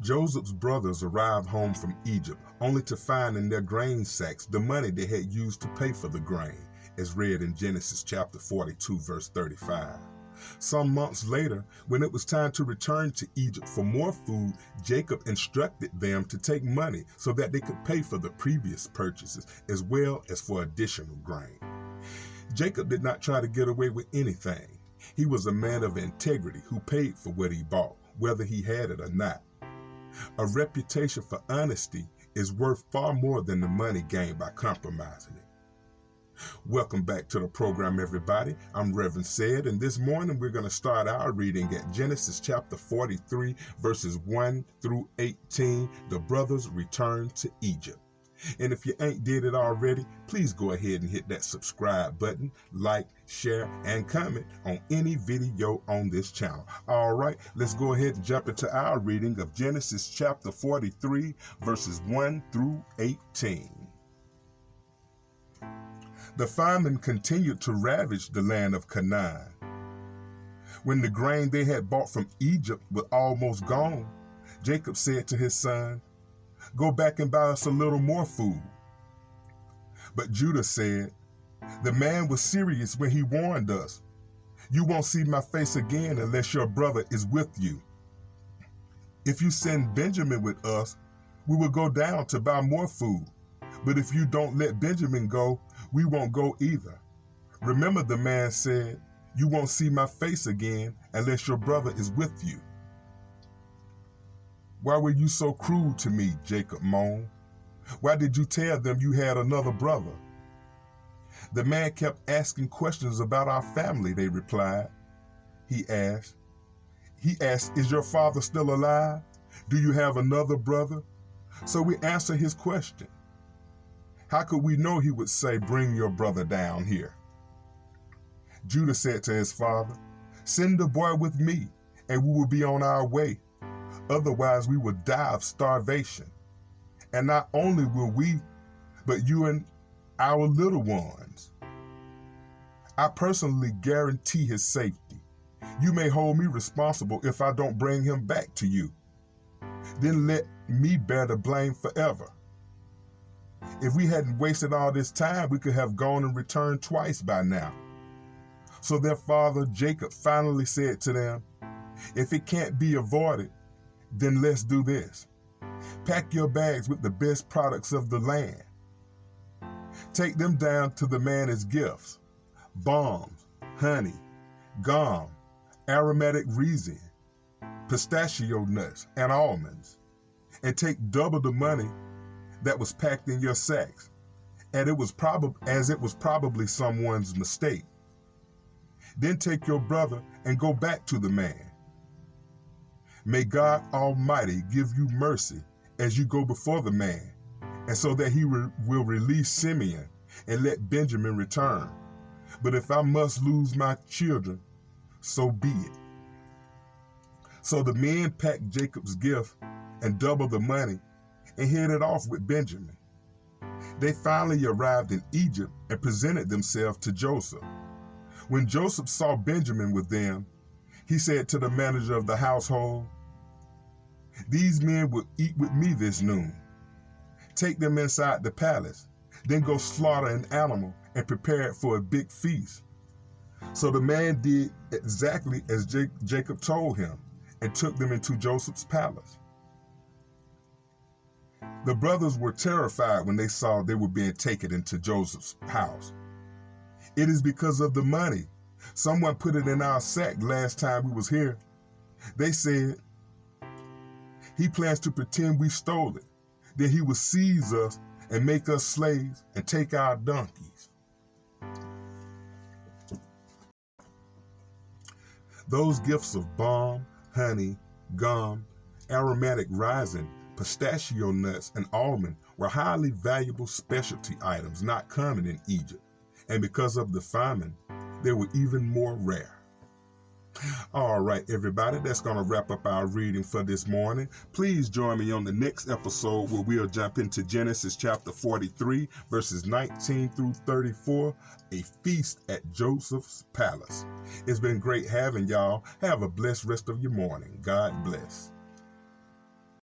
Joseph's brothers arrived home from Egypt only to find in their grain sacks the money they had used to pay for the grain, as read in Genesis chapter 42, verse 35. Some months later, when it was time to return to Egypt for more food, Jacob instructed them to take money so that they could pay for the previous purchases as well as for additional grain. Jacob did not try to get away with anything. He was a man of integrity who paid for what he bought, whether he had it or not. A reputation for honesty is worth far more than the money gained by compromising it. Welcome back to the program, everybody. I'm Reverend Said, and this morning we're going to start our reading at Genesis chapter 43, verses 1 through 18. The brothers return to Egypt. And if you ain't did it already, please go ahead and hit that subscribe button, like, share, and comment on any video on this channel. All right, let's go ahead and jump into our reading of Genesis chapter 43, verses 1 through 18. The famine continued to ravage the land of Canaan. When the grain they had bought from Egypt was almost gone, Jacob said to his son, "Go back and buy us a little more food." But Judah said, "The man was serious when he warned us. You won't see my face again unless your brother is with you. If you send Benjamin with us, we will go down to buy more food. But if you don't let Benjamin go, we won't go either." Remember, the man said, "You won't see my face again unless your brother is with you." "Why were you so cruel to me?" Jacob moaned. "Why did you tell them you had another brother?" "The man kept asking questions about our family," they replied. He asked, "Is your father still alive? Do you have another brother?" So we answered his question. How could we know he would say, "Bring your brother down here"? Judah said to his father, "Send the boy with me, and we will be on our way. Otherwise, we will die of starvation. And not only will we, but you and our little ones. I personally guarantee his safety. You may hold me responsible if I don't bring him back to you. Then let me bear the blame forever. If we hadn't wasted all this time, we could have gone and returned twice by now." So their father Jacob finally said to them, "If it can't be avoided, then let's do this. Pack your bags with the best products of the land. Take them down to the man as gifts: balms, honey, gum, aromatic resin, pistachio nuts, and almonds. And take double the money that was packed in your sacks, and it was probably someone's mistake. Then take your brother and go back to the man. May God Almighty give you mercy as you go before the man, and so that he will release Simeon and let Benjamin return. But if I must lose my children, so be it." So the men packed Jacob's gift and doubled the money and headed off with Benjamin. They finally arrived in Egypt and presented themselves to Joseph. When Joseph saw Benjamin with them, he said to the manager of the household, "These men will eat with me this noon. Take them inside the palace, then go slaughter an animal and prepare it for a big feast." So the man did exactly as Jacob told him and took them into Joseph's palace. The brothers were terrified when they saw they were being taken into Joseph's house. "It is because of the money. Someone put it in our sack last time we was here. They said, 'He plans to pretend we stole it. Then he will seize us and make us slaves and take our donkeys.'" Those gifts of balm, honey, gum, aromatic resin, pistachio nuts, and almond were highly valuable specialty items not common in Egypt, and because of the famine, they were even more rare. All right, everybody, that's going to wrap up our reading for this morning. Please join me on the next episode where we'll jump into Genesis chapter 43, verses 19 through 34, a feast at Joseph's palace. It's been great having y'all. Have a blessed rest of your morning. God bless.